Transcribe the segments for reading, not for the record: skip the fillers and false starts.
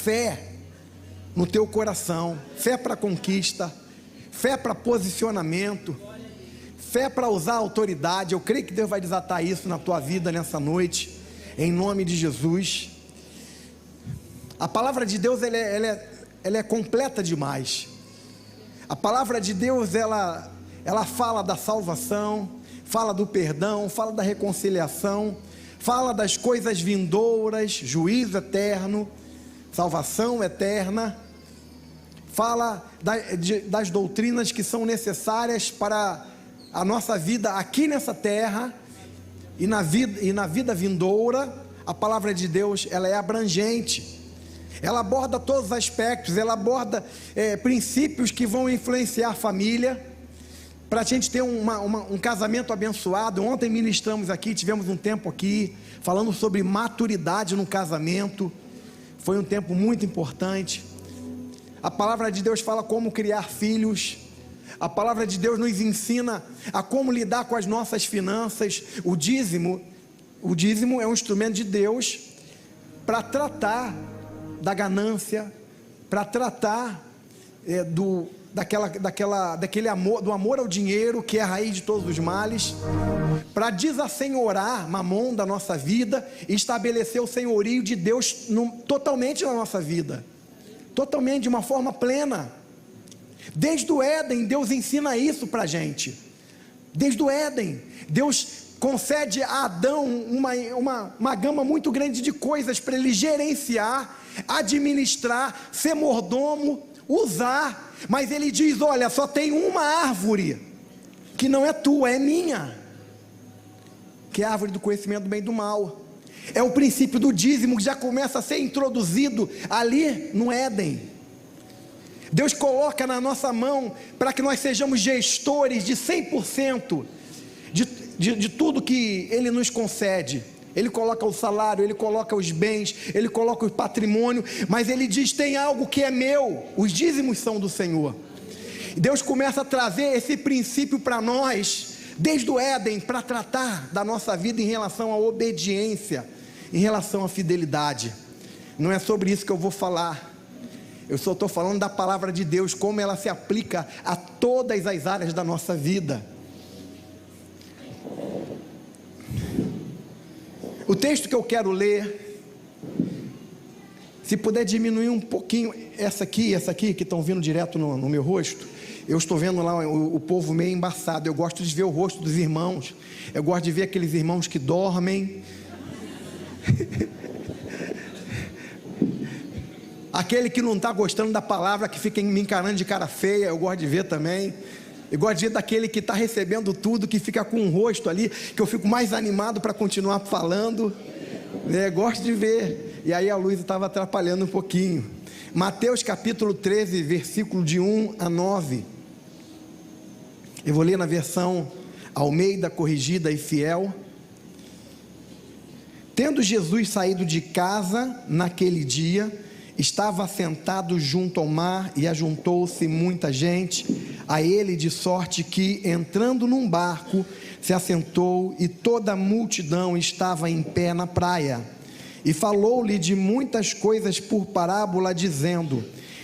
fé no teu coração, fé para conquista, fé para posicionamento, fé para usar a autoridade. Eu creio que Deus vai desatar isso na tua vida nessa noite, em nome de Jesus. A palavra de Deus ela é completa demais. A palavra de Deus ela fala da salvação, fala do perdão, fala da reconciliação, fala das coisas vindouras, juízo eterno, salvação eterna, fala das doutrinas que são necessárias para a nossa vida aqui nessa terra e na vida vindoura. A palavra de Deus ela é abrangente, ela aborda todos os aspectos, ela aborda princípios que vão influenciar a família, para a gente ter um casamento abençoado. Ontem ministramos aqui, tivemos um tempo aqui, falando sobre maturidade no casamento, foi um tempo muito importante. A palavra de Deus fala como criar filhos, a palavra de Deus nos ensina a como lidar com as nossas finanças. O dízimo é um instrumento de Deus para tratar da ganância, para tratar daquele amor, do amor ao dinheiro, que é a raiz de todos os males, para desassenhorar mamon da nossa vida e estabelecer o senhorio de Deus totalmente na nossa vida, totalmente, de uma forma plena. Desde o Éden, Deus ensina isso para a gente. Desde o Éden, Deus concede a Adão uma gama muito grande de coisas para ele gerenciar, administrar, ser mordomo, usar. Mas ele diz: olha, só tem uma árvore que não é tua, é minha, que é a árvore do conhecimento do bem e do mal. É o princípio do dízimo que já começa a ser introduzido ali no Éden. Deus coloca na nossa mão para que nós sejamos gestores de 100% de tudo que Ele nos concede. Ele coloca o salário, Ele coloca os bens, Ele coloca o patrimônio, mas Ele diz: tem algo que é meu, os dízimos são do Senhor. Deus começa a trazer esse princípio para nós, desde o Éden, para tratar da nossa vida em relação à obediência, em relação à fidelidade. Não é sobre isso que eu vou falar, eu só estou falando da palavra de Deus, como ela se aplica a todas as áreas da nossa vida. O texto que eu quero ler, se puder diminuir um pouquinho, essa aqui que estão vindo direto no meu rosto, eu estou vendo lá o povo meio embaçado. Eu gosto de ver o rosto dos irmãos, eu gosto de ver aqueles irmãos que dormem, aquele que não está gostando da palavra, que fica me encarando de cara feia, eu gosto de ver também. Eu gosto de ver daquele que está recebendo tudo, que fica com um rosto ali, que eu fico mais animado para continuar falando, gosto de ver. E aí a luz estava atrapalhando um pouquinho. Mateus capítulo 13, versículo de 1 a 9, eu vou ler na versão Almeida, corrigida e fiel. Tendo Jesus saído de casa naquele dia, estava assentado junto ao mar, e ajuntou-se muita gente a ele, de sorte que, entrando num barco, se assentou, e toda a multidão estava em pé na praia. E falou-lhe de muitas coisas por parábola, dizendo: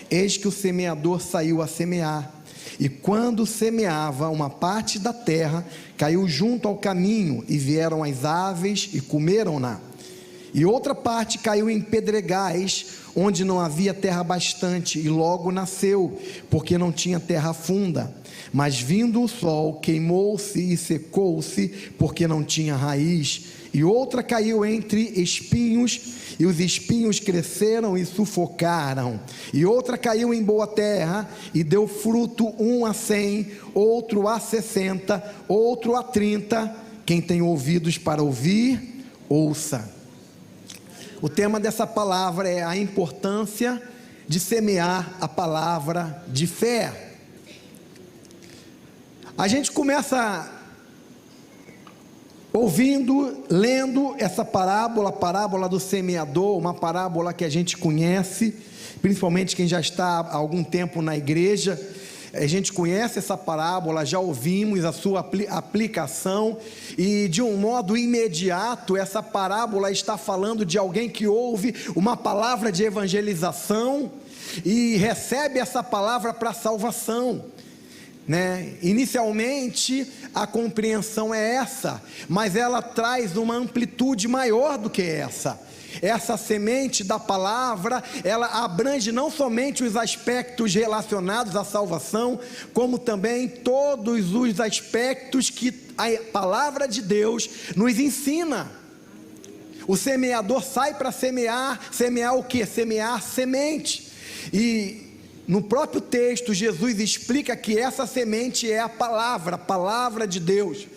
eis que o semeador saiu a semear, e quando semeava, uma parte da terra caiu junto ao caminho, e vieram as aves e comeram-na. E outra parte caiu em pedregais, onde não havia terra bastante, e logo nasceu, porque não tinha terra funda. Mas vindo o sol, queimou-se e secou-se, porque não tinha raiz. E outra caiu entre espinhos, e os espinhos cresceram e sufocaram. E outra caiu em boa terra, e deu fruto, um a 100, outro a 60, outro a 30. Quem tem ouvidos para ouvir, ouça. O tema dessa palavra é a importância de semear a palavra de fé. A gente começa ouvindo, lendo essa parábola, a parábola do semeador, uma parábola que a gente conhece, principalmente quem já está há algum tempo na igreja. A gente conhece essa parábola, já ouvimos a sua aplicação, e de um modo imediato, essa parábola está falando de alguém que ouve uma palavra de evangelização e recebe essa palavra para salvação, né? Inicialmente a compreensão é essa, mas ela traz uma amplitude maior do que essa. Essa semente da palavra, ela abrange não somente os aspectos relacionados à salvação, como também todos os aspectos que a palavra de Deus nos ensina. O semeador sai para semear o que? Semear semente. E no próprio texto, Jesus explica que essa semente é a palavra de Deus.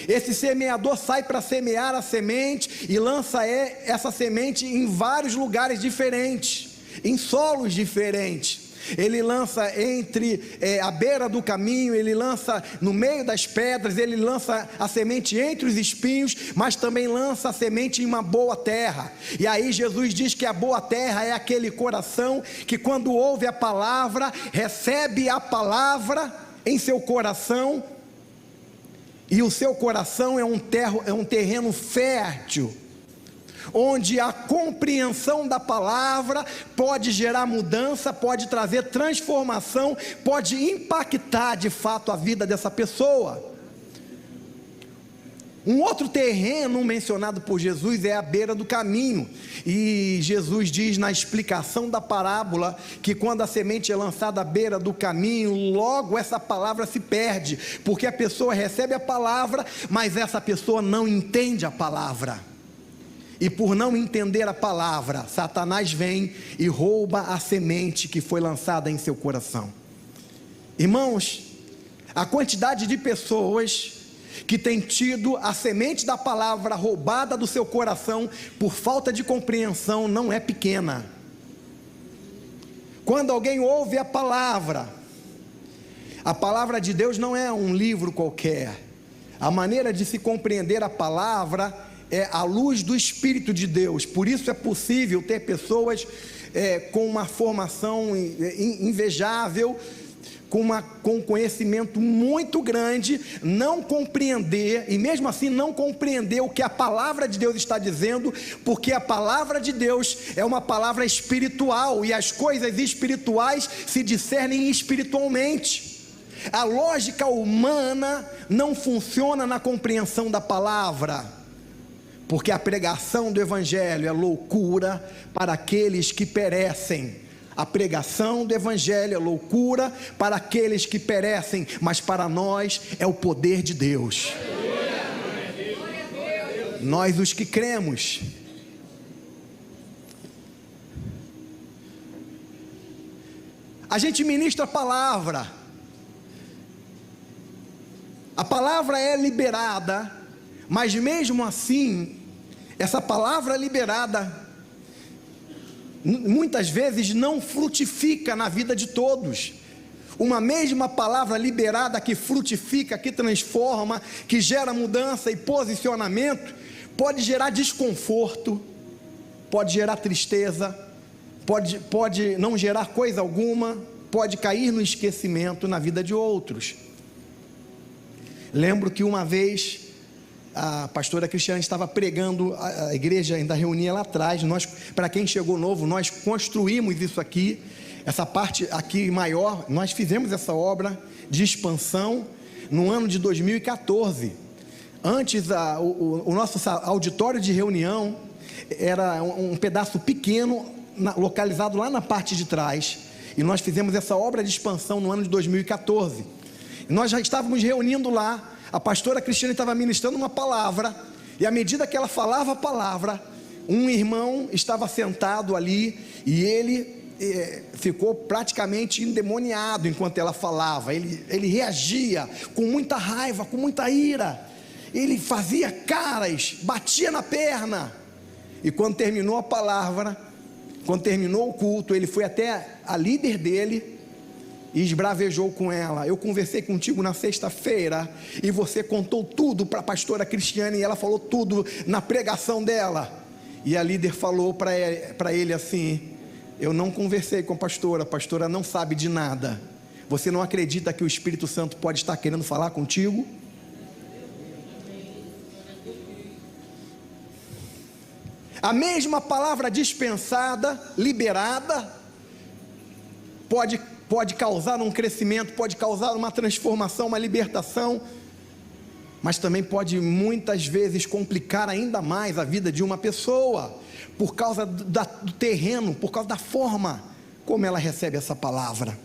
Esse semeador sai para semear a semente e lança essa semente em vários lugares diferentes, em solos diferentes. Ele lança entre a beira do caminho, ele lança no meio das pedras, ele lança a semente entre os espinhos, mas também lança a semente em uma boa terra. E aí Jesus diz que a boa terra é aquele coração que, quando ouve a palavra, recebe a palavra em seu coração, e o seu coração é um terreno fértil, onde a compreensão da palavra pode gerar mudança, pode trazer transformação, pode impactar de fato a vida dessa pessoa. Um outro terreno mencionado por Jesus é a beira do caminho, e Jesus diz na explicação da parábola que quando a semente é lançada à beira do caminho, logo essa palavra se perde, porque a pessoa recebe a palavra, mas essa pessoa não entende a palavra, e por não entender a palavra, Satanás vem e rouba a semente que foi lançada em seu coração. Irmãos, a quantidade de pessoas que tem tido a semente da palavra roubada do seu coração por falta de compreensão não é pequena. Quando alguém ouve a palavra de Deus não é um livro qualquer. A maneira de se compreender a palavra é à luz do Espírito de Deus. Por isso é possível ter pessoas com uma formação invejável, com um conhecimento muito grande, não compreender, e mesmo assim não compreender o que a palavra de Deus está dizendo, porque a palavra de Deus é uma palavra espiritual, e as coisas espirituais se discernem espiritualmente. A lógica humana não funciona na compreensão da palavra, porque a pregação do Evangelho é loucura para aqueles que perecem. A pregação do Evangelho é loucura para aqueles que perecem, mas para nós é o poder de Deus. Nós os que cremos. A gente ministra a palavra é liberada, mas mesmo assim, essa palavra liberada muitas vezes não frutifica na vida de todos. Uma mesma palavra liberada que frutifica, que transforma, que gera mudança e posicionamento, pode gerar desconforto, pode gerar tristeza, pode não gerar coisa alguma, pode cair no esquecimento na vida de outros. Lembro que uma vez a pastora Cristiane estava pregando, a igreja ainda reunia lá atrás. Nós, para quem chegou novo, nós construímos isso aqui, essa parte aqui maior, nós fizemos essa obra de expansão no ano de 2014. Antes, o nosso auditório de reunião era um pedaço pequeno, localizado lá na parte de trás, e nós fizemos essa obra de expansão no ano de 2014. Nós já estávamos reunindo lá. A pastora Cristiane estava ministrando uma palavra, e à medida que ela falava a palavra, um irmão estava sentado ali, e ele ficou praticamente endemoniado enquanto ela falava. Ele reagia com muita raiva, com muita ira, ele fazia caras, batia na perna, e quando terminou a palavra, quando terminou o culto, ele foi até a líder dele e esbravejou com ela: eu conversei contigo na sexta-feira, e você contou tudo para a pastora Cristiane, e ela falou tudo na pregação dela. E a líder falou para ele assim: eu não conversei com a pastora não sabe de nada, Você não acredita que o Espírito Santo pode estar querendo falar contigo? A mesma palavra dispensada, liberada, pode causar um crescimento, pode causar uma transformação, uma libertação, mas também pode muitas vezes complicar ainda mais a vida de uma pessoa, por causa do terreno, por causa da forma como ela recebe essa palavra.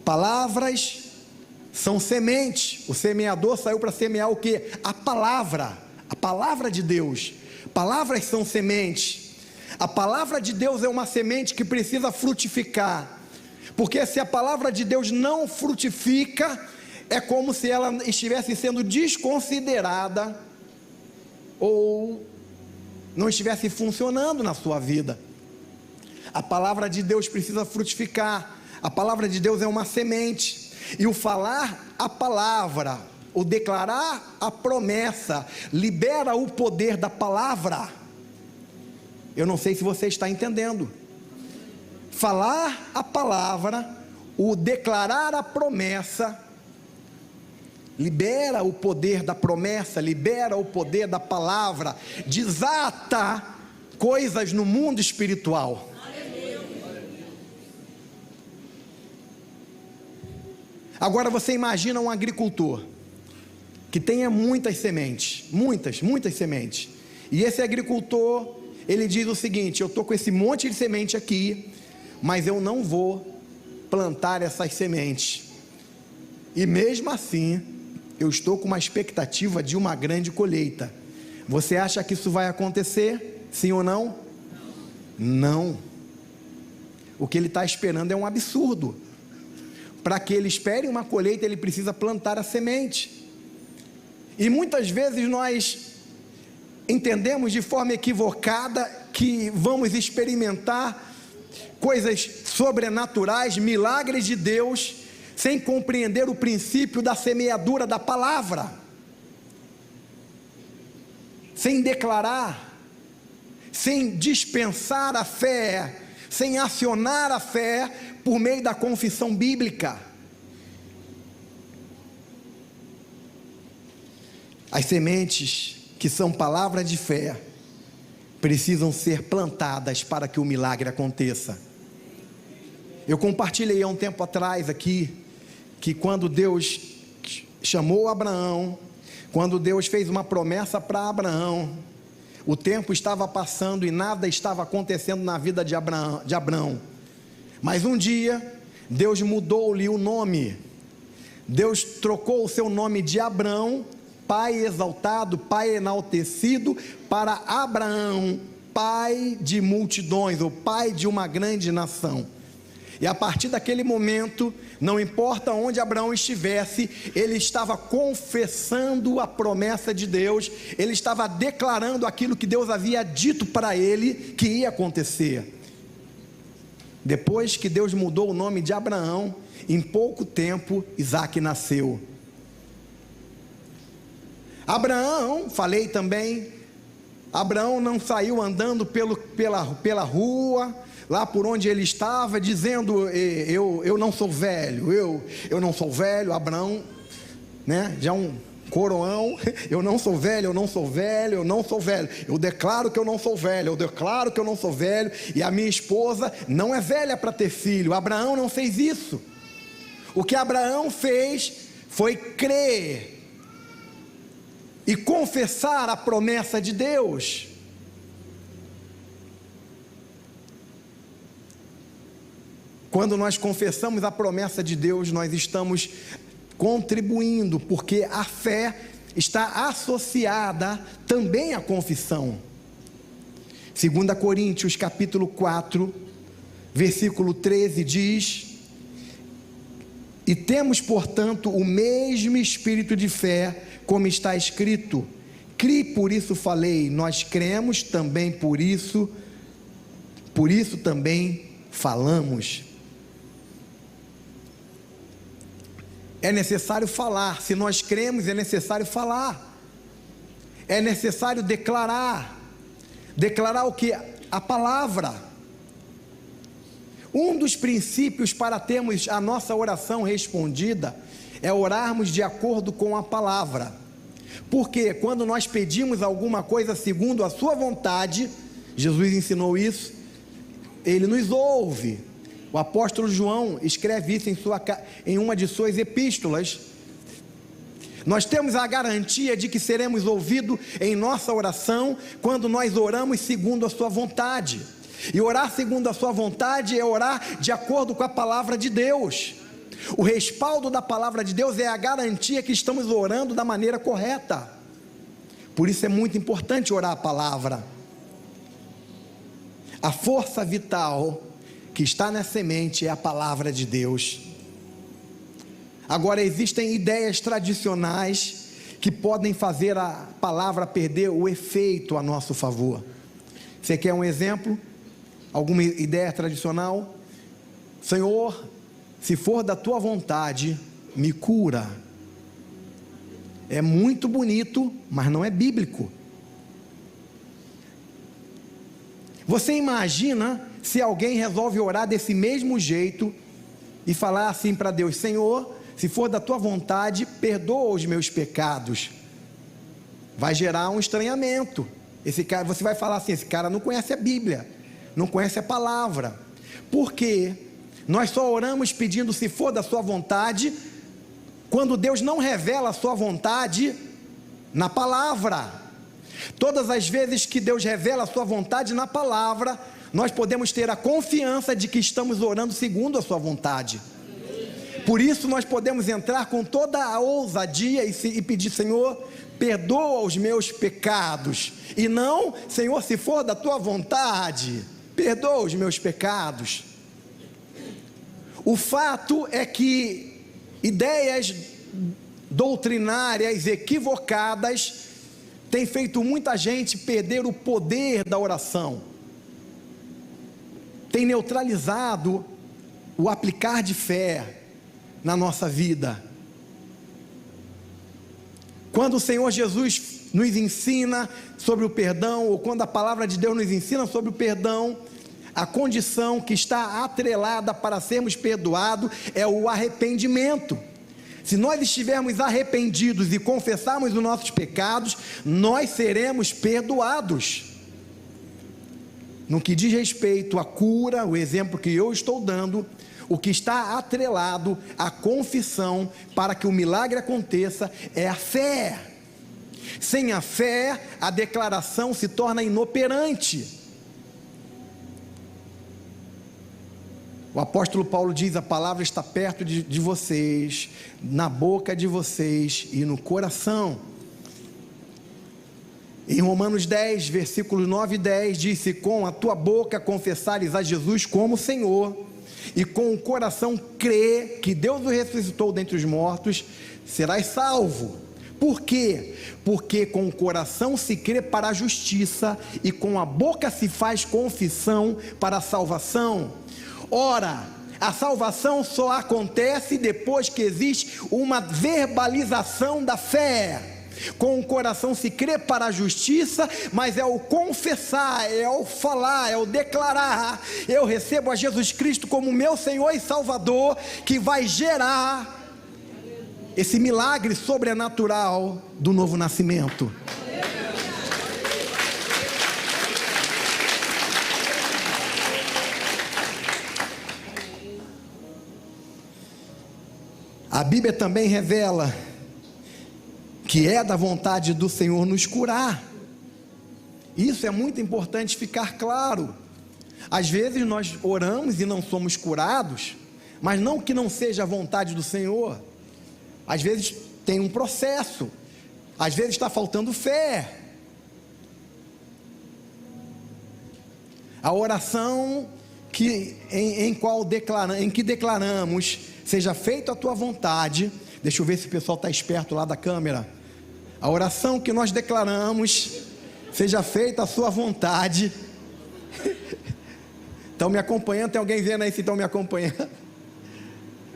Palavras são sementes. O semeador saiu para semear o quê? A palavra de Deus. Palavras são sementes. A palavra de Deus é uma semente que precisa frutificar, porque se a palavra de Deus não frutifica, é como se ela estivesse sendo desconsiderada, ou não estivesse funcionando na sua vida. A palavra de Deus precisa frutificar. A palavra de Deus é uma semente, e o falar a palavra, o declarar a promessa, libera o poder da palavra. Eu não sei se você está entendendo. Falar a palavra, o declarar a promessa, libera o poder da promessa, libera o poder da palavra, desata coisas no mundo espiritual. Agora você imagina um agricultor que tenha muitas sementes, muitas sementes, e esse agricultor, ele diz o seguinte: eu estou com esse monte de semente aqui, mas eu não vou plantar essas sementes, e mesmo assim eu estou com uma expectativa de uma grande colheita. Você acha que isso vai acontecer? Sim ou não? Não. O que ele está esperando é um absurdo. Para que ele espere uma colheita, ele precisa plantar a semente. E muitas vezes nós entendemos de forma equivocada que vamos experimentar coisas sobrenaturais, milagres de Deus, sem compreender o princípio da semeadura da palavra, sem declarar, sem dispensar a fé, sem acionar a fé por meio da confissão bíblica. As sementes que são palavra de fé precisam ser plantadas para que o milagre aconteça. Eu compartilhei há um tempo atrás aqui, que quando Deus chamou Abraão, quando Deus fez uma promessa para Abraão, o tempo estava passando e nada estava acontecendo na vida de Abraão. Mas um dia, Deus mudou-lhe o nome. Deus trocou o seu nome de Abrão, pai exaltado, pai enaltecido, para Abraão, pai de multidões, ou pai de uma grande nação. E a partir daquele momento, não importa onde Abraão estivesse, ele estava confessando a promessa de Deus, ele estava declarando aquilo que Deus havia dito para ele que ia acontecer. Depois que Deus mudou o nome de Abraão, em pouco tempo Isaque nasceu. Abraão, falei também, Abraão não saiu andando pela rua, lá por onde ele estava, dizendo: eu não sou velho, eu não sou velho. Abraão, né, já um coroão: eu não sou velho, eu não sou velho, eu não sou velho, eu declaro que eu não sou velho, eu declaro que eu não sou velho, e a minha esposa não é velha para ter filho. Abraão não fez isso. O que Abraão fez foi crer e confessar a promessa de Deus. Quando nós confessamos a promessa de Deus, nós estamos contribuindo, porque a fé está associada também à confissão. 2 Coríntios capítulo 4, versículo 13 diz: e temos, portanto, o mesmo espírito de fé, como está escrito: cri, por isso falei. Nós cremos também, por isso também falamos. É necessário falar. Se nós cremos, é necessário falar. É necessário declarar. Declarar o que? A palavra. Um dos princípios para termos a nossa oração respondida é orarmos de acordo com a palavra. Porque quando nós pedimos alguma coisa segundo a sua vontade, Jesus ensinou isso, ele nos ouve. O apóstolo João escreve isso em uma de suas epístolas. Nós temos a garantia de que seremos ouvidos em nossa oração quando nós oramos segundo a sua vontade. E orar segundo a sua vontade é orar de acordo com a palavra de Deus. O respaldo da palavra de Deus é a garantia que estamos orando da maneira correta. Por isso é muito importante orar a palavra. A força vital que está na semente é a palavra de Deus. Agora, existem ideias tradicionais que podem fazer a palavra perder o efeito a nosso favor. Você quer um exemplo? Alguma ideia tradicional? Senhor, se for da tua vontade, me cura. É muito bonito, mas não é bíblico. Você imagina se alguém resolve orar desse mesmo jeito e falar assim para Deus: Senhor, se for da tua vontade, perdoa os meus pecados. Vai gerar um estranhamento. Esse cara, você vai falar assim: esse cara não conhece a Bíblia, não conhece a palavra. Por quê? Nós só oramos pedindo se for da sua vontade, quando Deus não revela a sua vontade na palavra. Todas as vezes que Deus revela a sua vontade na palavra, nós podemos ter a confiança de que estamos orando segundo a sua vontade. Por isso nós podemos entrar com toda a ousadia e pedir: Senhor, perdoa os meus pecados. E não: Senhor, se for da tua vontade, perdoa os meus pecados. O fato é que ideias doutrinárias equivocadas têm feito muita gente perder o poder da oração, tem neutralizado o aplicar de fé na nossa vida. Quando o Senhor Jesus nos ensina sobre o perdão, ou quando a palavra de Deus nos ensina sobre o perdão, a condição que está atrelada para sermos perdoados é o arrependimento. Se nós estivermos arrependidos e confessarmos os nossos pecados, nós seremos perdoados. No que diz respeito à cura, o exemplo que eu estou dando, o que está atrelado à confissão para que o milagre aconteça é a fé. Sem a fé, a declaração se torna inoperante. O apóstolo Paulo diz: a palavra está perto de vocês, na boca de vocês e no coração. Em Romanos 10, versículos 9 e 10, diz: se com a tua boca confessares a Jesus como Senhor, e com o coração crê que Deus o ressuscitou dentre os mortos, serás salvo. Por quê? Porque com o coração se crê para a justiça, e com a boca se faz confissão para a salvação. Ora, a salvação só acontece depois que existe uma verbalização da fé. Com o coração se crê para a justiça, mas é o confessar, é o falar, é o declarar: eu recebo a Jesus Cristo como meu Senhor e Salvador, que vai gerar esse milagre sobrenatural do novo nascimento. A Bíblia também revela que é da vontade do Senhor nos curar. Isso é muito importante ficar claro. Às vezes nós oramos e não somos curados, mas não que não seja a vontade do Senhor. Às vezes tem um processo, às vezes está faltando fé. A oração em que declaramos: seja feita a tua vontade. Deixa eu ver se o pessoal está esperto lá da câmera. A oração que nós declaramos: seja feita a sua vontade. Estão me acompanhando? Tem alguém vendo aí se estão me acompanhando?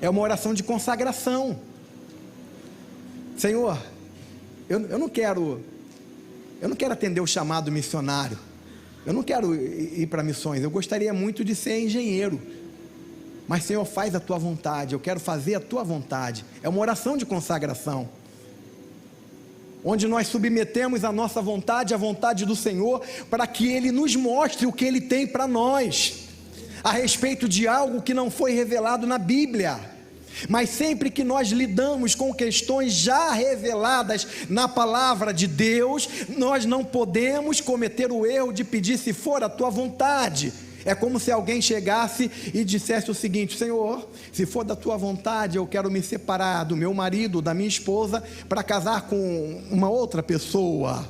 É uma oração de consagração. Senhor, eu não quero atender o chamado missionário. Eu não quero ir para missões. Eu gostaria muito de ser engenheiro. Mas Senhor, faz a tua vontade, eu quero fazer a tua vontade. É uma oração de consagração, onde nós submetemos a nossa vontade à vontade do Senhor, para que Ele nos mostre o que Ele tem para nós, a respeito de algo que não foi revelado na Bíblia. Mas sempre que nós lidamos com questões já reveladas na palavra de Deus, nós não podemos cometer o erro de pedir se for a tua vontade. É como se alguém chegasse e dissesse o seguinte: Senhor, se for da tua vontade, eu quero me separar do meu marido, da minha esposa, para casar com uma outra pessoa.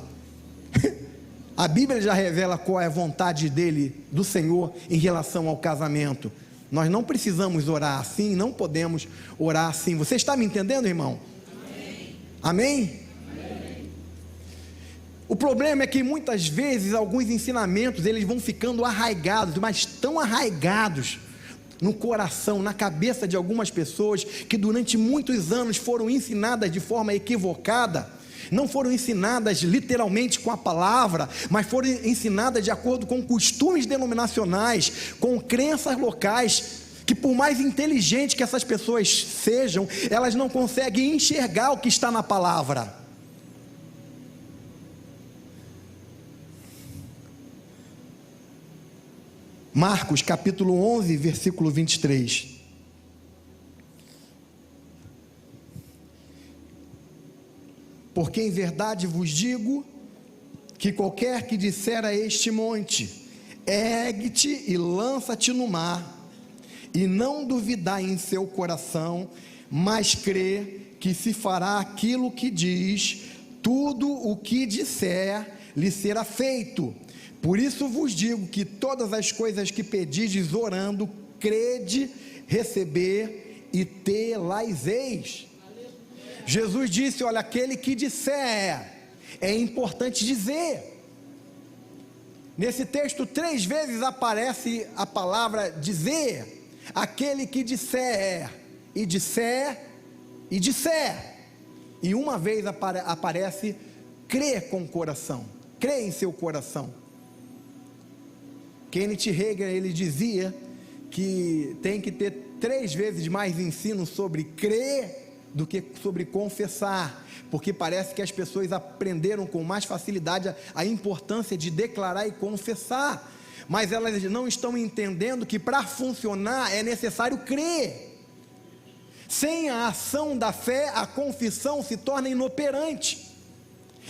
A Bíblia já revela qual é a vontade dele, do Senhor, em relação ao casamento. Nós não precisamos orar assim, não podemos orar assim. Você está me entendendo, irmão? Amém? Amém? O problema é que muitas vezes alguns ensinamentos, eles vão ficando arraigados, mas tão arraigados no coração, na cabeça de algumas pessoas, que durante muitos anos foram ensinadas de forma equivocada. Não foram ensinadas literalmente com a palavra, mas foram ensinadas de acordo com costumes denominacionais, com crenças locais, que por mais inteligentes que essas pessoas sejam, elas não conseguem enxergar o que está na palavra. Marcos capítulo 11, versículo 23. Porque em verdade vos digo, que qualquer que disser a este monte, ergue-te e lança-te no mar, e não duvidar em seu coração, mas crê que se fará aquilo que diz, tudo o que disser lhe será feito. Por isso vos digo que todas as coisas que pedides orando, crede, receber e tê-las-eis. Jesus disse: olha, aquele que disser, é importante dizer. Nesse texto 3 vezes aparece a palavra dizer. Aquele que disser, e disser, e disser. E uma vez aparece crer com o coração, crer em seu coração. Kenneth Hagin, ele dizia que tem que ter 3 vezes mais ensino sobre crer do que sobre confessar, porque parece que as pessoas aprenderam com mais facilidade a importância de declarar e confessar, mas elas não estão entendendo que para funcionar é necessário crer. Sem a ação da fé, a confissão se torna inoperante.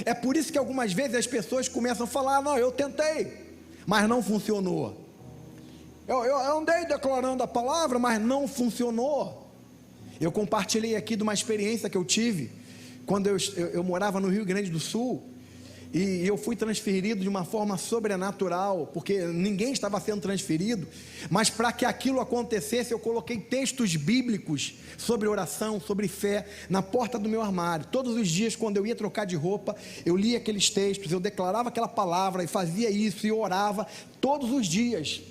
É por isso que algumas vezes as pessoas começam a falar: não, eu tentei, mas não funcionou. Eu andei declarando a palavra, mas não funcionou. Eu compartilhei aqui de uma experiência que eu tive quando eu morava no Rio Grande do Sul, e eu fui transferido de uma forma sobrenatural, porque ninguém estava sendo transferido, mas para que aquilo acontecesse, eu coloquei textos bíblicos sobre oração, sobre fé, na porta do meu armário. Todos os dias, quando eu ia trocar de roupa, eu lia aqueles textos, eu declarava aquela palavra, e fazia isso, e orava todos os dias.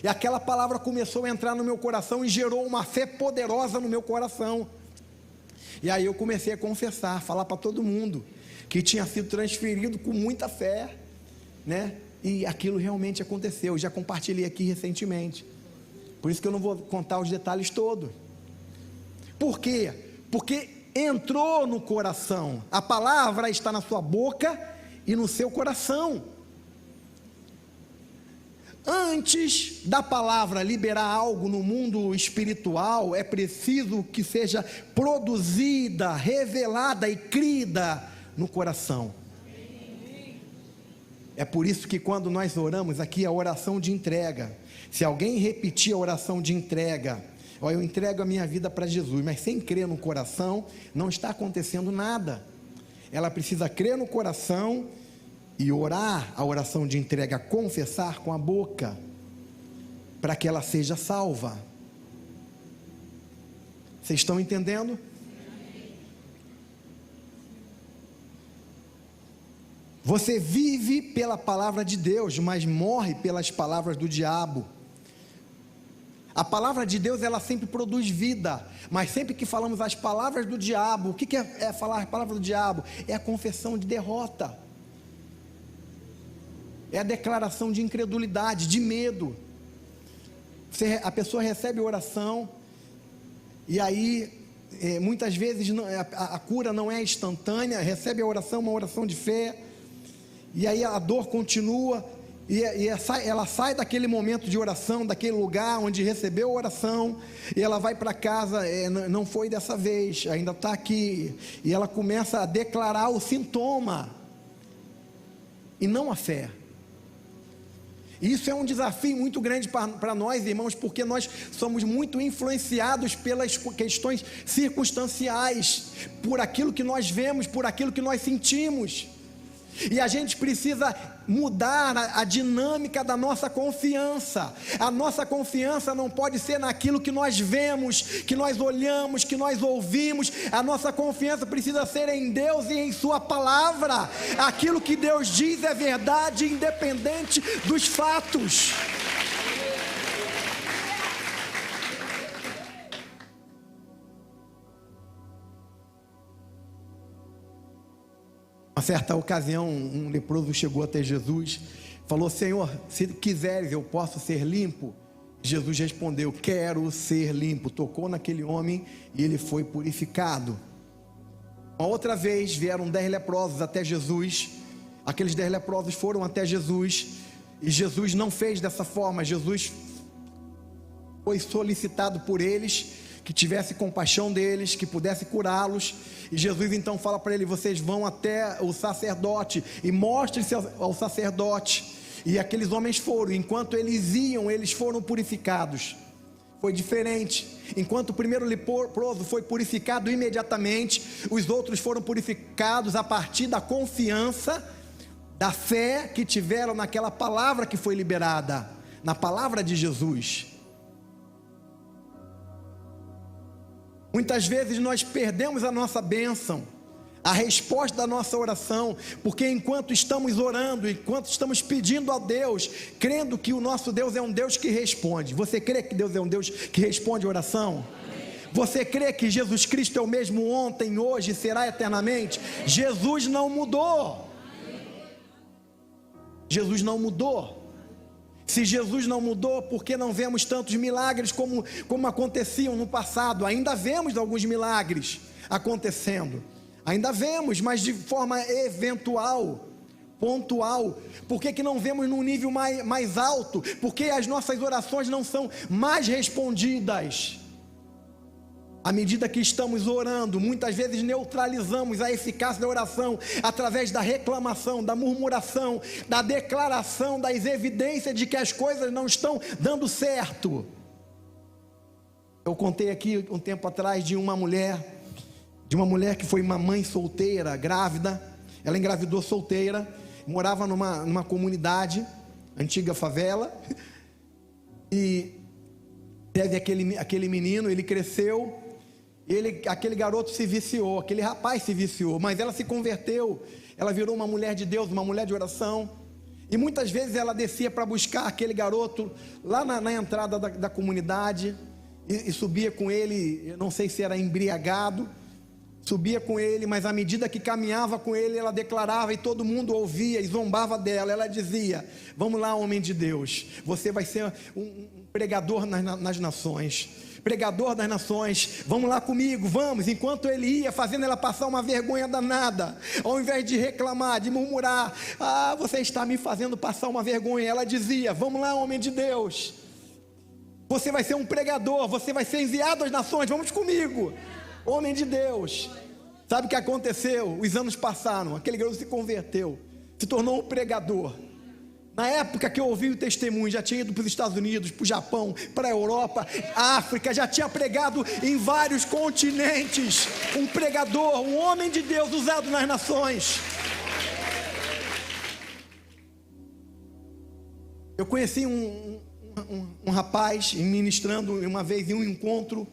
E aquela palavra começou a entrar no meu coração e gerou uma fé poderosa no meu coração. E aí eu comecei a confessar, falar para todo mundo que tinha sido transferido com muita fé, né? E aquilo realmente aconteceu. Eu já compartilhei aqui recentemente. Por isso que eu não vou contar os detalhes todos. Por quê? Porque entrou no coração. A palavra está na sua boca e no seu coração. Antes da palavra liberar algo no mundo espiritual, é preciso que seja produzida, revelada e crida no coração. É por isso que quando nós oramos aqui, a oração de entrega, se alguém repetir a oração de entrega, ó, eu entrego a minha vida para Jesus, mas sem crer no coração, não está acontecendo nada. Ela precisa crer no coração e orar a oração de entrega, confessar com a boca, para que ela seja salva. Vocês estão entendendo? Você vive pela palavra de Deus, mas morre pelas palavras do diabo. A palavra de Deus, ela sempre produz vida, mas sempre que falamos as palavras do diabo, o que é falar a palavra do diabo? É a confissão de derrota, é a declaração de incredulidade, de medo. A pessoa recebe oração, e aí, muitas vezes, a cura não é instantânea, recebe a oração, uma oração de fé, e aí a dor continua, e ela sai daquele momento de oração, daquele lugar onde recebeu a oração, e ela vai para casa, não foi dessa vez, ainda está aqui, e ela começa a declarar o sintoma, e não a fé. Isso é um desafio muito grande para nós, irmãos, porque nós somos muito influenciados pelas questões circunstanciais, por aquilo que nós vemos, por aquilo que nós sentimos, e a gente precisa mudar a dinâmica da nossa confiança. A nossa confiança não pode ser naquilo que nós vemos, que nós olhamos, que nós ouvimos. A nossa confiança precisa ser em Deus e em sua palavra. Aquilo que Deus diz é verdade, independente dos fatos. Uma certa ocasião, um leproso chegou até Jesus, falou: Senhor, se quiseres eu posso ser limpo? Jesus respondeu: quero ser limpo. Tocou naquele homem e ele foi purificado. Uma outra vez vieram 10 leprosos até Jesus. Aqueles 10 leprosos foram até Jesus, e Jesus não fez dessa forma. Jesus foi solicitado por eles que tivesse compaixão deles, que pudesse curá-los. E Jesus então fala para ele: vocês vão até o sacerdote e mostrem-se ao sacerdote. E aqueles homens foram. Enquanto eles iam, eles foram purificados. Foi diferente. Enquanto o primeiro leproso foi purificado imediatamente, os outros foram purificados a partir da confiança, da fé que tiveram naquela palavra que foi liberada, na palavra de Jesus. Muitas vezes nós perdemos a nossa bênção, a resposta da nossa oração, porque enquanto estamos orando, enquanto estamos pedindo a Deus, crendo que o nosso Deus é um Deus que responde. Você crê que Deus é um Deus que responde a oração? Você crê que Jesus Cristo é o mesmo ontem, hoje e será eternamente? Jesus não mudou. Jesus não mudou. Se Jesus não mudou, por que não vemos tantos milagres como aconteciam no passado? Ainda vemos alguns milagres acontecendo, ainda vemos, mas de forma eventual, pontual. Por que não vemos num nível mais alto? Porque as nossas orações não são mais respondidas. À medida que estamos orando, muitas vezes neutralizamos a eficácia da oração através da reclamação, da murmuração, da declaração, das evidências de que as coisas não estão dando certo. Eu contei aqui um tempo atrás de uma mulher que foi uma mãe solteira, grávida. Ela engravidou solteira, morava numa comunidade, antiga favela, e teve aquele menino. Ele cresceu. Aquele garoto se viciou, aquele rapaz se viciou, mas ela se converteu, ela virou uma mulher de Deus, uma mulher de oração, e muitas vezes ela descia para buscar aquele garoto lá na entrada da comunidade, e subia com ele, eu não sei se era embriagado, subia com ele, mas à medida que caminhava com ele, ela declarava, e todo mundo ouvia e zombava dela. Ela dizia: vamos lá, homem de Deus, você vai ser um pregador nas nações, pregador das nações, vamos lá comigo, vamos. Enquanto ele ia, fazendo ela passar uma vergonha danada, ao invés de reclamar, de murmurar: ah, você está me fazendo passar uma vergonha, ela dizia: vamos lá, homem de Deus, você vai ser um pregador, você vai ser enviado às nações, vamos comigo, homem de Deus. Sabe o que aconteceu? Os anos passaram, aquele garoto se converteu, se tornou um pregador. Na época que eu ouvi o testemunho, já tinha ido para os Estados Unidos, para o Japão, para a Europa, África, já tinha pregado em vários continentes. Um pregador, um homem de Deus usado nas nações. Eu conheci um rapaz ministrando uma vez em um encontro.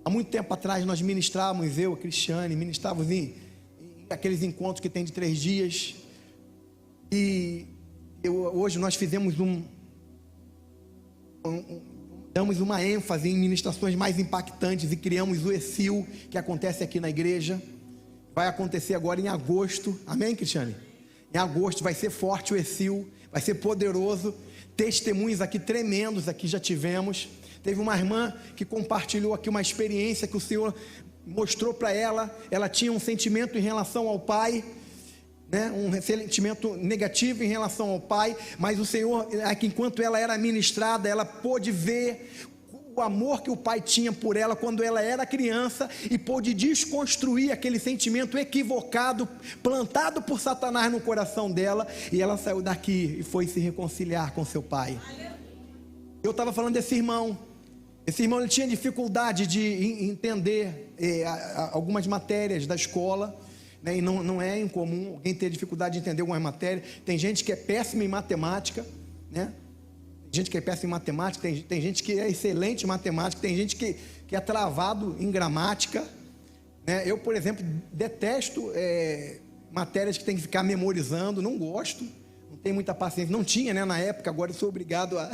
Há muito tempo atrás nós ministrávamos, eu, a Cristiane, ministrávamos em aqueles encontros que tem de 3 dias. E hoje nós fizemos damos uma ênfase em ministrações mais impactantes e criamos o ESIL, que acontece aqui na igreja. Vai acontecer agora em agosto, amém, Cristiane? Em agosto vai ser forte o ESIL, vai ser poderoso. testemunhos aqui tremendos aqui já tivemos. Teve uma irmã que compartilhou aqui uma experiência que o Senhor mostrou para ela. Ela tinha um sentimento em relação ao pai, né? Um sentimento negativo em relação ao pai, mas o Senhor, enquanto ela era ministrada, ela pôde ver o amor que o pai tinha por ela quando ela era criança, e pôde desconstruir aquele sentimento equivocado, plantado por Satanás no coração dela, e ela saiu daqui e foi se reconciliar com seu pai. Eu estava falando desse irmão. Esse irmão, ele tinha dificuldade de entender algumas matérias da escola, né? E não é incomum alguém ter dificuldade de entender algumas matérias. Tem gente que é péssima em matemática, né? Tem gente que é péssima em matemática, tem gente que é excelente em matemática, tem gente que é travado em gramática, né? Eu, por exemplo, detesto matérias que tem que ficar memorizando, não gosto, não tenho muita paciência, não tinha, né, na época. Agora eu sou obrigado a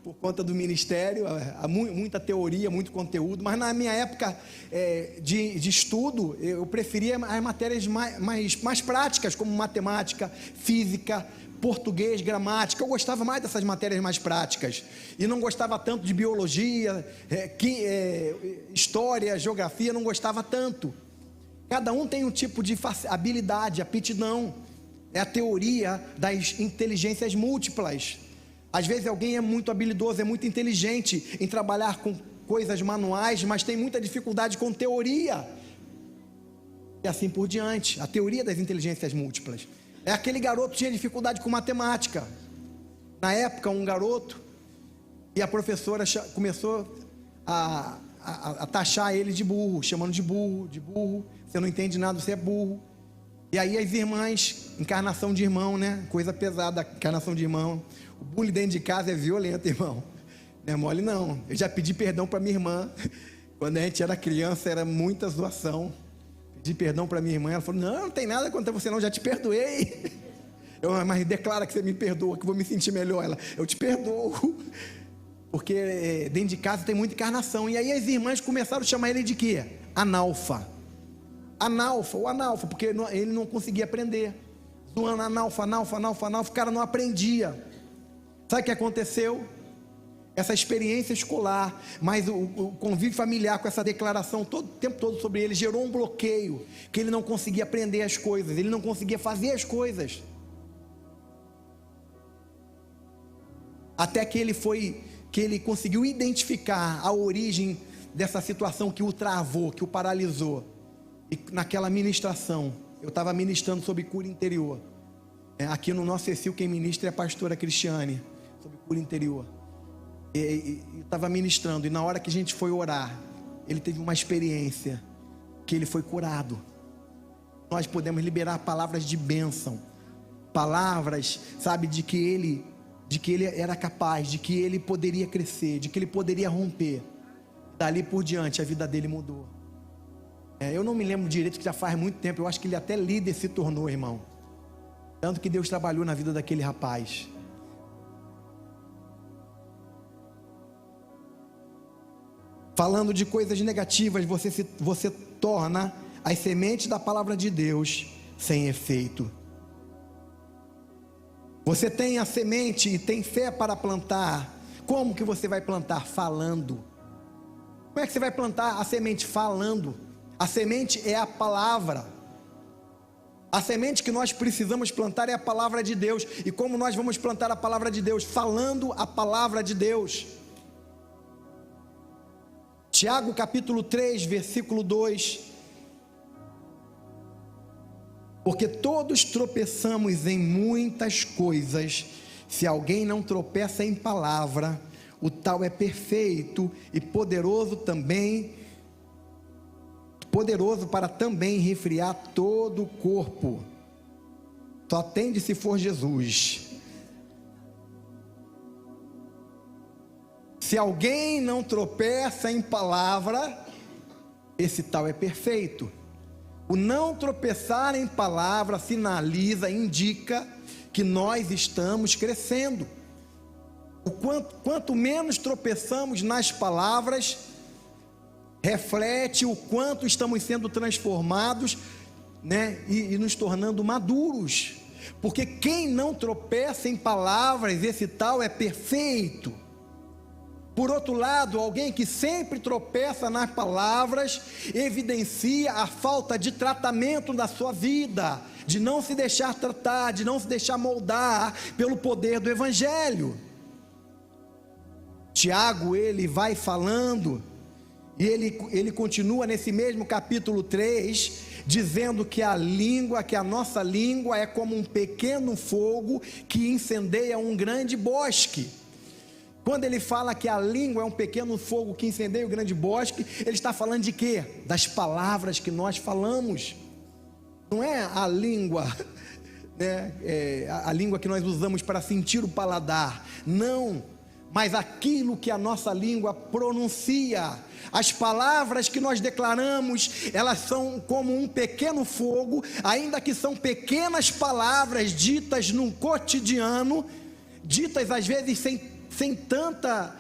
por conta do ministério, há muita teoria, muito conteúdo, mas na minha época de estudo, eu preferia as matérias mais práticas, como matemática, física, português, gramática. Eu gostava mais dessas matérias mais práticas, e não gostava tanto de biologia, história, geografia, não gostava tanto. Cada um tem um tipo de habilidade, aptidão. É a teoria das inteligências múltiplas. Às vezes alguém é muito habilidoso, é muito inteligente em trabalhar com coisas manuais, mas tem muita dificuldade com teoria, e assim por diante. A teoria das inteligências múltiplas. Aquele garoto tinha dificuldade com matemática. Na época, um garoto, e a professora começou a taxar ele de burro, chamando de burro, você não entende nada, você é burro. E aí as irmãs, encarnação de irmão, né? Coisa pesada, encarnação de irmão. O bullying dentro de casa é violento, irmão. Não é mole não. Eu já pedi perdão para minha irmã. Quando a gente era criança, era muita zoação. Pedi perdão para minha irmã. Ela falou: não tem nada contra você não, já te perdoei. Mas declara que você me perdoa, que eu vou me sentir melhor. Ela: eu te perdoo. Porque dentro de casa tem muita encarnação. E aí as irmãs começaram a chamar ele de quê? Analfa, porque ele não conseguia aprender. Zoando analfa, o cara não aprendia. Sabe o que aconteceu? Essa experiência escolar, mas o convívio familiar com essa declaração o tempo todo sobre ele, gerou um bloqueio, que ele não conseguia aprender as coisas, ele não conseguia fazer as coisas. Até que ele conseguiu identificar a origem dessa situação que o travou, que o paralisou. E naquela ministração, eu estava ministrando sobre cura interior. Aqui no nosso ECIL, quem ministra é a pastora Cristiane, sobre cura interior. E estava ministrando, e na hora que a gente foi orar, ele teve uma experiência, que ele foi curado. Nós podemos liberar palavras de bênção, palavras, sabe, de que ele era capaz, de que ele poderia crescer, de que ele poderia romper. Dali por diante a vida dele mudou. Eu não me lembro direito, que já faz muito tempo. Eu acho que ele até líder se tornou, irmão. Tanto que Deus trabalhou na vida daquele rapaz. Falando de coisas negativas, você torna as sementes da palavra de Deus sem efeito. Você tem a semente e tem fé para plantar. Como que você vai plantar? Falando. Como é que você vai plantar a semente? Falando. A semente é a palavra. A semente que nós precisamos plantar é a palavra de Deus. E como nós vamos plantar a palavra de Deus? Falando a palavra de Deus. Tiago capítulo 3, versículo 2. Porque todos tropeçamos em muitas coisas. Se alguém não tropeça em palavra, o tal é perfeito e poderoso para também refriar todo o corpo. Só atende se for Jesus. Se alguém não tropeça em palavra, esse tal é perfeito. O não tropeçar em palavra sinaliza, indica que nós estamos crescendo. Quanto menos tropeçamos nas palavras, reflete o quanto estamos sendo transformados, né? E nos tornando maduros. porque quem não tropeça em palavras, esse tal é perfeito. Por outro lado, alguém que sempre tropeça nas palavras, evidencia a falta de tratamento da sua vida, de não se deixar tratar, de não se deixar moldar pelo poder do Evangelho. Tiago, ele vai falando, e ele continua nesse mesmo capítulo 3, dizendo que que a nossa língua é como um pequeno fogo que incendeia um grande bosque. Quando ele fala que a língua é um pequeno fogo que incendeia um grande bosque, ele está falando de quê? Das palavras que nós falamos. Não é a língua, né? A língua que nós usamos para sentir o paladar, não, mas aquilo que a nossa língua pronuncia. As palavras que nós declaramos, elas são como um pequeno fogo, ainda que são pequenas palavras ditas no cotidiano, ditas às vezes sem tanta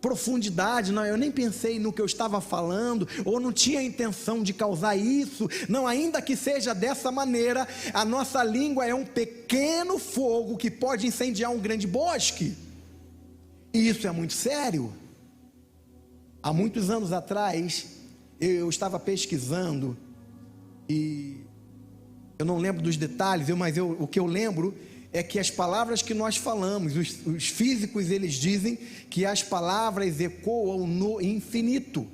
profundidade. Não, eu nem pensei no que eu estava falando, ou não tinha a intenção de causar isso. Não, ainda que seja dessa maneira, a nossa língua é um pequeno fogo que pode incendiar um grande bosque, e isso é muito sério. Há muitos anos atrás, eu estava pesquisando, e eu não lembro dos detalhes, mas o que eu lembro é que as palavras que nós falamos, os físicos eles dizem que as palavras ecoam no infinito,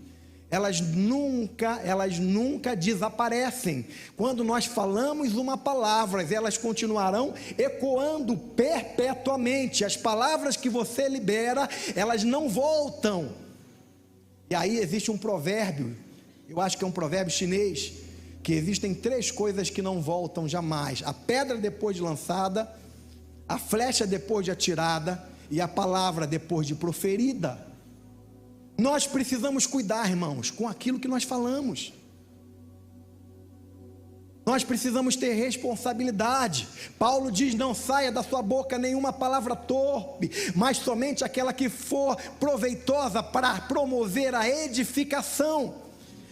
elas nunca desaparecem. Quando nós falamos uma palavra, elas continuarão ecoando perpetuamente. As palavras que você libera, elas não voltam. E aí existe um provérbio, eu acho que é um provérbio chinês, que existem 3 coisas que não voltam jamais: a pedra depois de lançada, a flecha depois de atirada e a palavra depois de proferida. Nós precisamos cuidar, irmãos, com aquilo que nós falamos. Nós precisamos ter responsabilidade. Paulo diz: não saia da sua boca nenhuma palavra torpe, mas somente aquela que for proveitosa para promover a edificação.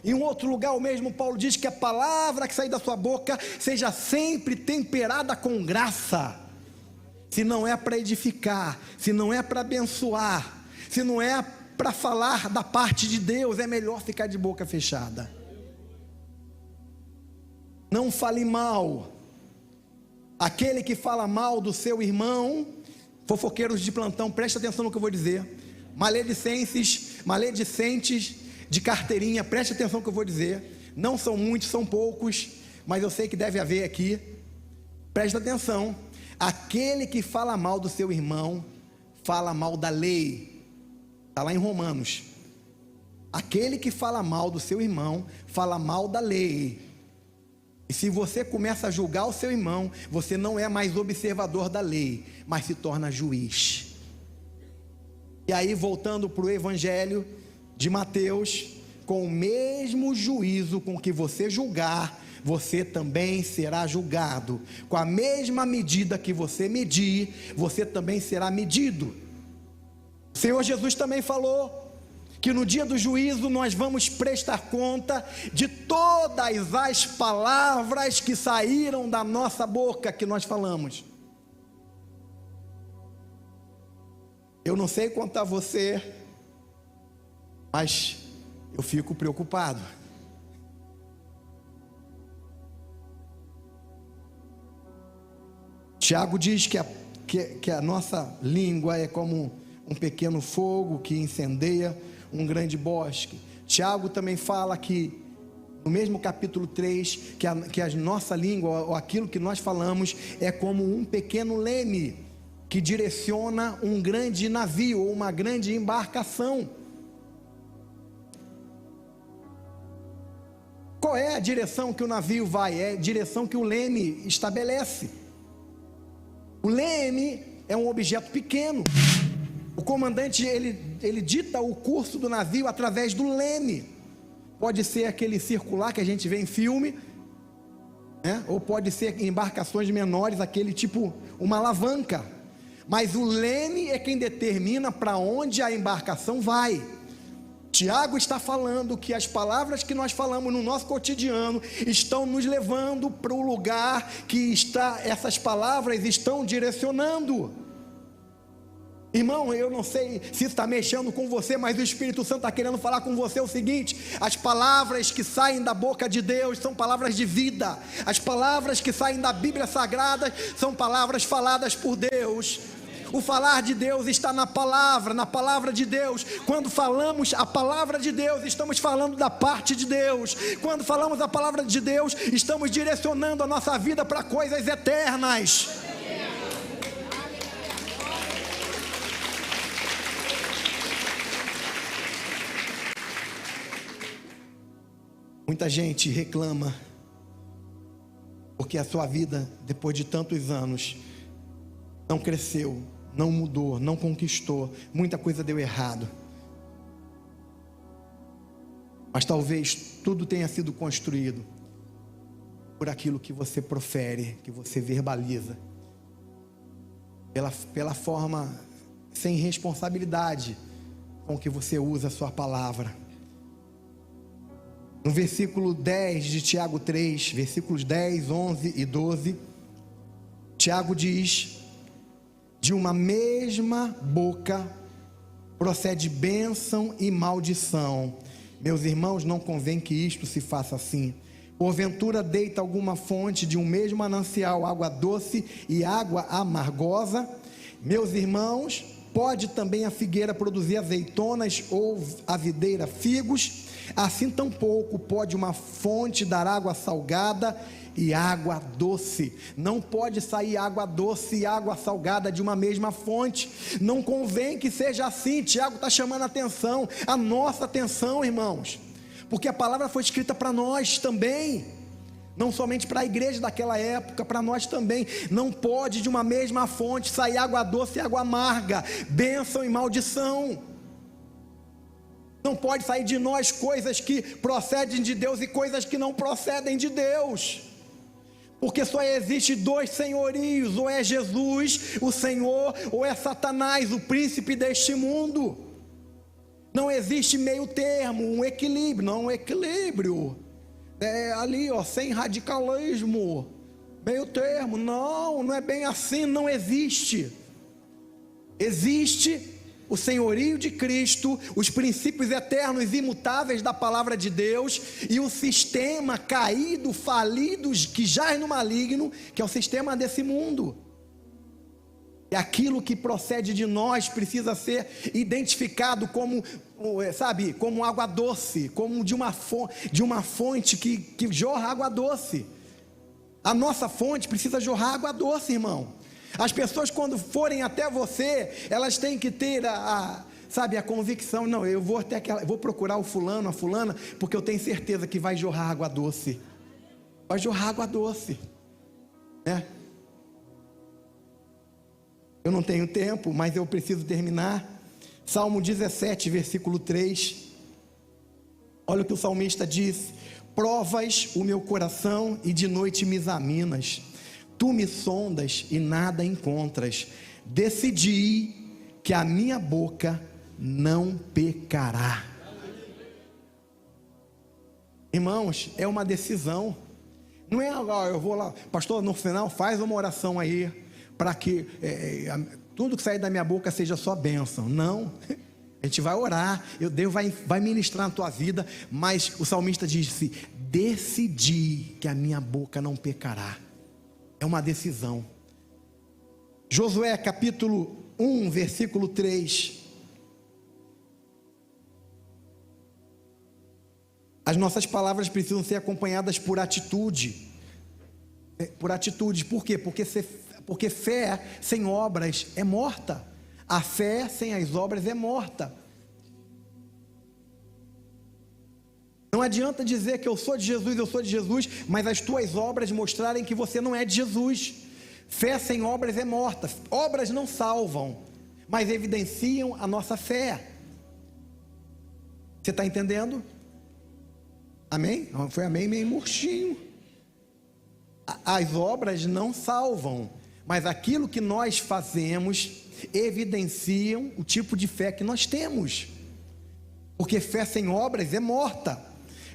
Em um outro lugar, o mesmo Paulo diz que a palavra que sair da sua boca seja sempre temperada com graça. Se não é para edificar, se não é para abençoar, se não é para falar da parte de Deus, é melhor ficar de boca fechada. Não fale mal. Aquele que fala mal do seu irmão, fofoqueiros de plantão, preste atenção no que eu vou dizer. Maledicentes de carteirinha, preste atenção no que eu vou dizer. Não são muitos, são poucos, mas eu sei que deve haver aqui. Preste atenção. Aquele que fala mal do seu irmão, fala mal da lei. Está lá em Romanos. Aquele que fala mal do seu irmão, fala mal da lei. E se você começa a julgar o seu irmão, você não é mais observador da lei, mas se torna juiz. E aí, voltando para o Evangelho de Mateus, com o mesmo juízo com que você julgar, você também será julgado. Com a mesma medida que você medir, você também será medido. O Senhor Jesus também falou que no dia do juízo nós vamos prestar conta de todas as palavras que saíram da nossa boca, que nós falamos. Eu não sei quanto a você, mas eu fico preocupado. Tiago diz que a nossa língua é como um pequeno fogo que incendeia um grande bosque. Tiago também fala que, no mesmo capítulo 3, que a nossa língua, ou aquilo que nós falamos, é como um pequeno leme que direciona um grande navio ou uma grande embarcação. Qual é a direção que o navio vai? É a direção que o leme estabelece. O leme é um objeto pequeno. O comandante, ele dita o curso do navio através do leme. Pode ser aquele circular que a gente vê em filme, né? Ou pode ser em embarcações menores, aquele tipo, uma alavanca. Mas o leme é quem determina para onde a embarcação vai. Tiago está falando que as palavras que nós falamos no nosso cotidiano estão nos levando para o lugar que essas palavras estão direcionando. Irmão, eu não sei se está mexendo com você, mas o Espírito Santo está querendo falar com você o seguinte: as palavras que saem da boca de Deus são palavras de vida. As palavras que saem da Bíblia Sagrada são palavras faladas por Deus. O falar de Deus está na palavra de Deus. Quando falamos a palavra de Deus, estamos falando da parte de Deus. Quando falamos a palavra de Deus, estamos direcionando a nossa vida para coisas eternas. Muita gente reclama porque a sua vida, depois de tantos anos, não cresceu, não mudou, não conquistou, muita coisa deu errado. Mas talvez tudo tenha sido construído por aquilo que você profere, que você verbaliza, pela forma sem responsabilidade com que você usa a sua palavra. No versículo 10 de Tiago 3, versículos 10, 11 e 12, Tiago diz: de uma mesma boca procede bênção e maldição. Meus irmãos, não convém que isto se faça assim. Porventura deita alguma fonte de um mesmo manancial água doce e água amargosa? Meus irmãos, pode também a figueira produzir azeitonas ou a videira figos? Assim tampouco pode uma fonte dar água salgada e água doce. Não pode sair água doce e água salgada de uma mesma fonte. Não convém que seja assim. Tiago está chamando a nossa atenção, irmãos, porque a palavra foi escrita para nós também, não somente para a igreja daquela época, para nós também. Não pode de uma mesma fonte sair água doce e água amarga, bênção e maldição. Não pode sair de nós coisas que procedem de Deus e coisas que não procedem de Deus, porque só existe dois senhorios: ou é Jesus, o Senhor, ou é Satanás, o príncipe deste mundo. Não existe meio termo, um equilíbrio, não um equilíbrio, ali sem radicalismo, meio termo, não é bem assim, não existe. Existe o senhorio de Cristo, os princípios eternos e imutáveis da palavra de Deus, e o sistema caído, falido, que jaz no maligno, que é o sistema desse mundo. E aquilo que procede de nós precisa ser identificado como, como água doce, como de uma fonte que jorra água doce. A nossa fonte precisa jorrar água doce, irmão. As pessoas, quando forem até você, elas têm que ter a convicção: não, eu vou vou procurar o fulano, a fulana, porque eu tenho certeza que vai jorrar água doce. Vai jorrar água doce, né? Eu não tenho tempo, mas eu preciso terminar. Salmo 17, versículo 3. Olha o que o salmista diz: provas o meu coração e de noite me examinas. Tu me sondas e nada encontras. Decidi que a minha boca não pecará. Irmãos, é uma decisão. Não é agora eu vou lá, pastor, no final faz uma oração aí, para que tudo que sair da minha boca seja só bênção. Não, a gente vai orar, Deus vai ministrar na tua vida. Mas o salmista disse: decidi que a minha boca não pecará. É uma decisão. Josué capítulo 1, versículo 3. As nossas palavras precisam ser acompanhadas por atitude. Por atitude, por quê? Porque fé sem obras é morta. A fé sem as obras é morta. Não adianta dizer que eu sou de Jesus, mas as tuas obras mostrarem que você não é de Jesus. Fé sem obras é morta. Obras não salvam, mas evidenciam a nossa fé. Você está entendendo? Amém? Foi amém meio murchinho. As obras não salvam, mas aquilo que nós fazemos evidenciam o tipo de fé que nós temos. porque fé sem obras é morta.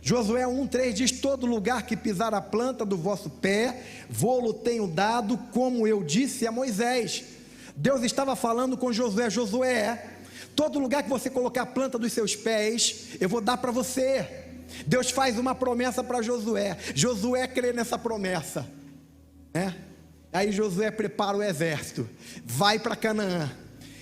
Josué 1:3 diz: todo lugar que pisar a planta do vosso pé, vô-lo tenho dado, como eu disse a Moisés. Deus estava falando com Josué: Josué, todo lugar que você colocar a planta dos seus pés, eu vou dar para você. Deus faz uma promessa para Josué. Josué crê nessa promessa, né? Aí Josué prepara o exército, vai para Canaã,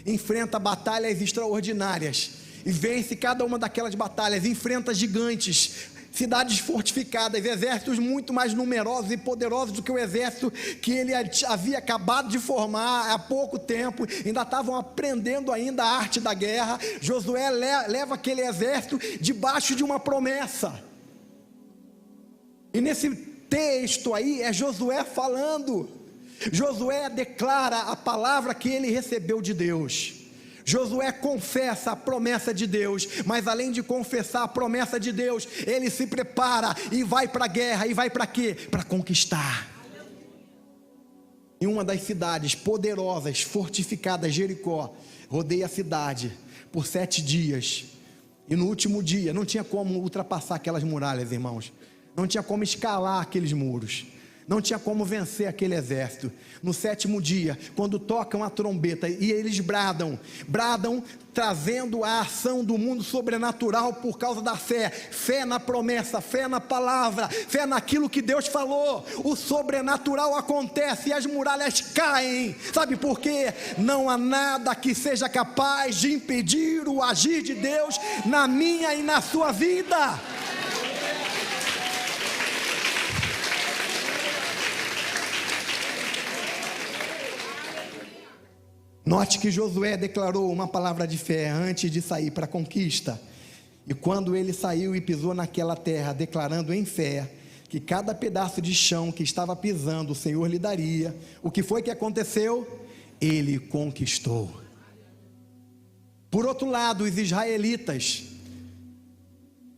enfrenta batalhas extraordinárias e vence cada uma daquelas batalhas, enfrenta gigantes, cidades fortificadas, exércitos muito mais numerosos e poderosos do que o exército que ele havia acabado de formar há pouco tempo. Ainda estavam aprendendo ainda a arte da guerra. Josué leva aquele exército debaixo de uma promessa, e nesse texto aí é Josué falando. Josué declara a palavra que ele recebeu de Deus. Josué confessa a promessa de Deus, mas além de confessar a promessa de Deus, ele se prepara e vai para a guerra. E vai para quê? Para conquistar. Em uma das cidades poderosas, fortificadas, Jericó, rodeia a cidade por 7 dias, e no último dia não tinha como ultrapassar aquelas muralhas, irmãos, não tinha como escalar aqueles muros, não tinha como vencer aquele exército. No 7º dia, quando tocam a trombeta e eles bradam, trazendo a ação do mundo sobrenatural por causa da fé, fé na promessa, fé na palavra, fé naquilo que Deus falou, o sobrenatural acontece e as muralhas caem. Sabe por quê? Não há nada que seja capaz de impedir o agir de Deus na minha e na sua vida. Note que Josué declarou uma palavra de fé antes de sair para a conquista. E quando ele saiu e pisou naquela terra, declarando em fé que cada pedaço de chão que estava pisando o Senhor lhe daria, o que foi que aconteceu? Ele conquistou. Por outro lado, os israelitas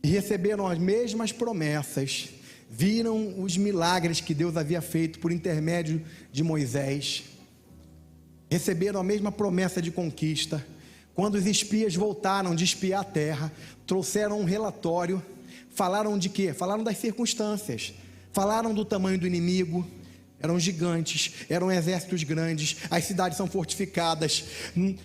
receberam as mesmas promessas, viram os milagres que Deus havia feito por intermédio de Moisés, receberam a mesma promessa de conquista. Quando os espias voltaram de espiar a terra, trouxeram um relatório, falaram de quê? Falaram das circunstâncias, falaram do tamanho do inimigo, eram gigantes, eram exércitos grandes, as cidades são fortificadas,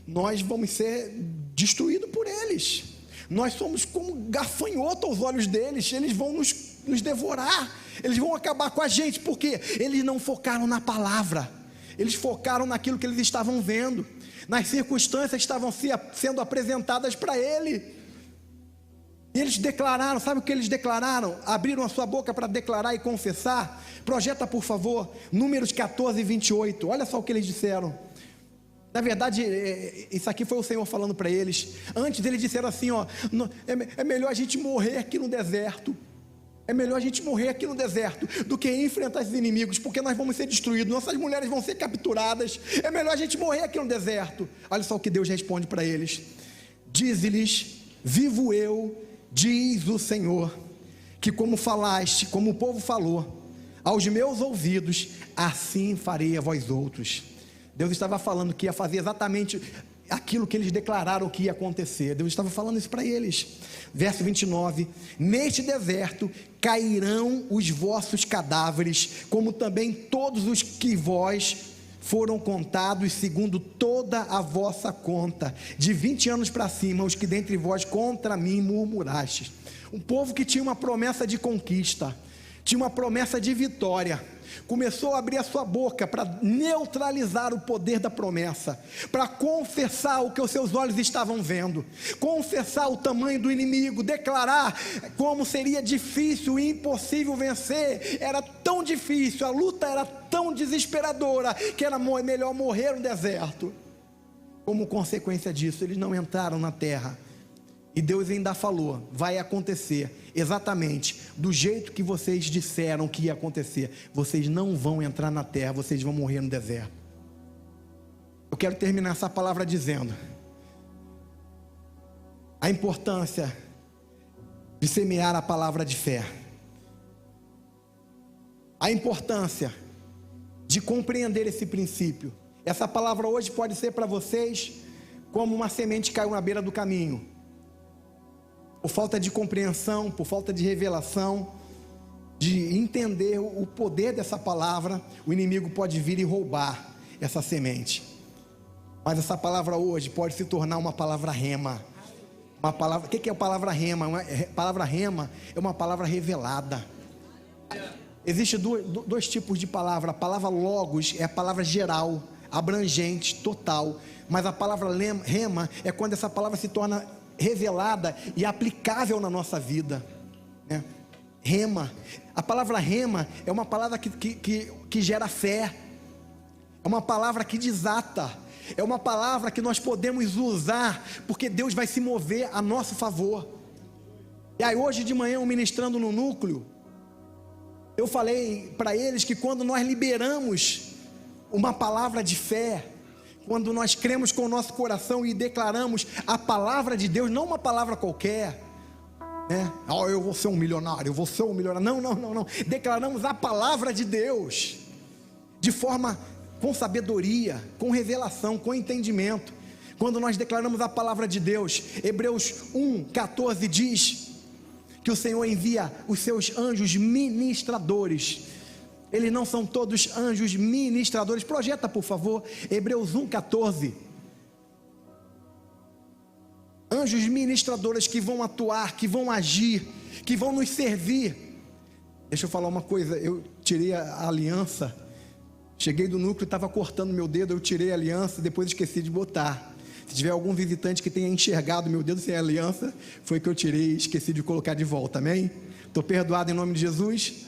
nós vamos ser destruídos por eles, nós somos como gafanhoto aos olhos deles, eles vão nos devorar, eles vão acabar com a gente, porque eles não focaram na palavra, eles focaram naquilo que eles estavam vendo, nas circunstâncias que estavam sendo apresentadas para ele. E eles declararam, sabe o que eles declararam? Abriram a sua boca para declarar e confessar. Projeta, por favor, Números 14:28. Olha só o que eles disseram. Na verdade, isso aqui foi o Senhor falando para eles. Antes eles disseram assim: é melhor a gente morrer aqui no deserto. É melhor a gente morrer aqui no deserto do que enfrentar esses inimigos, porque nós vamos ser destruídos, nossas mulheres vão ser capturadas. É melhor a gente morrer aqui no deserto. Olha só o que Deus responde para eles: dize-lhes, vivo eu, diz o Senhor, que como falaste, como o povo falou aos meus ouvidos, assim farei a vós outros. Deus estava falando que ia fazer exatamente aquilo que eles declararam que ia acontecer. Deus estava falando isso para eles. Verso 29: neste deserto cairão os vossos cadáveres, como também todos os que vós foram contados segundo toda a vossa conta, de 20 anos para cima, os que dentre vós contra mim murmurastes. Um povo que tinha uma promessa de conquista, tinha uma promessa de vitória, começou a abrir a sua boca para neutralizar o poder da promessa, para confessar o que os seus olhos estavam vendo, confessar o tamanho do inimigo, declarar como seria difícil e impossível vencer. Era tão difícil, a luta era tão desesperadora, que era melhor morrer no deserto. Como consequência disso, eles não entraram na terra. E Deus ainda falou: vai acontecer exatamente do jeito que vocês disseram que ia acontecer. Vocês não vão entrar na terra, vocês vão morrer no deserto. Eu quero terminar essa palavra dizendo a importância de semear a palavra de fé, a importância de compreender esse princípio. Essa palavra hoje pode ser para vocês como uma semente que caiu na beira do caminho. por falta de compreensão, por falta de revelação, de entender o poder dessa palavra, o inimigo pode vir e roubar essa semente. Mas essa palavra hoje pode se tornar uma palavra rema. Uma palavra, o que é a palavra rema? Palavra rema é uma palavra revelada. Existem dois tipos de palavra. A palavra logos é a palavra geral, abrangente, total. Mas a palavra rema é quando essa palavra se torna revelada e aplicável na nossa vida, né? Rema, a palavra rema é uma palavra que gera fé, é uma palavra que desata, é uma palavra que nós podemos usar, porque Deus vai se mover a nosso favor. E aí hoje de manhã, ministrando no núcleo, eu falei para eles que quando nós liberamos uma palavra de fé, quando nós cremos com o nosso coração e declaramos a palavra de Deus, não uma palavra qualquer, né? Oh, eu vou ser um milionário, eu vou ser um milionário. Não. Declaramos a palavra de Deus de forma com sabedoria, com revelação, com entendimento. Quando nós declaramos a palavra de Deus, Hebreus 1:14 diz que o Senhor envia os seus anjos ministradores. Eles não são todos anjos ministradores. Projeta, por favor, Hebreus 1:14. Anjos ministradores que vão atuar, que vão agir, que vão nos servir. Deixa eu falar uma coisa. Eu tirei a aliança. Cheguei do núcleo, estava cortando meu dedo. Eu tirei a aliança, depois esqueci de botar. Se tiver algum visitante que tenha enxergado meu dedo sem aliança, foi que eu tirei e esqueci de colocar de volta. Amém? Estou perdoado em nome de Jesus?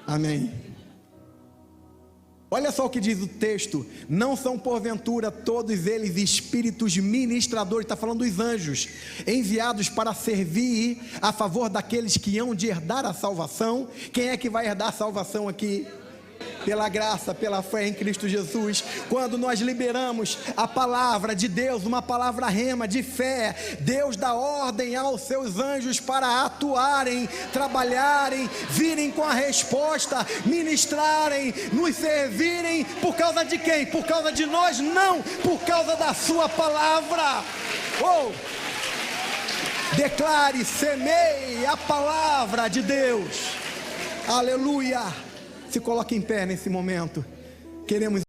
Amém. Olha só o que diz o texto: não são porventura todos eles espíritos ministradores, está falando dos anjos, enviados para servir a favor daqueles que hão de herdar a salvação. Quem é que vai herdar a salvação aqui? Pela graça, pela fé em Cristo Jesus. Quando nós liberamos a palavra de Deus, uma palavra rema de fé, Deus dá ordem aos seus anjos para atuarem, trabalharem, virem com a resposta, ministrarem, nos servirem. Por causa de quem? Por causa de nós? Não, por causa da sua palavra. Declare, semeie a palavra de Deus. Aleluia. Se coloque em pé nesse momento. Queremos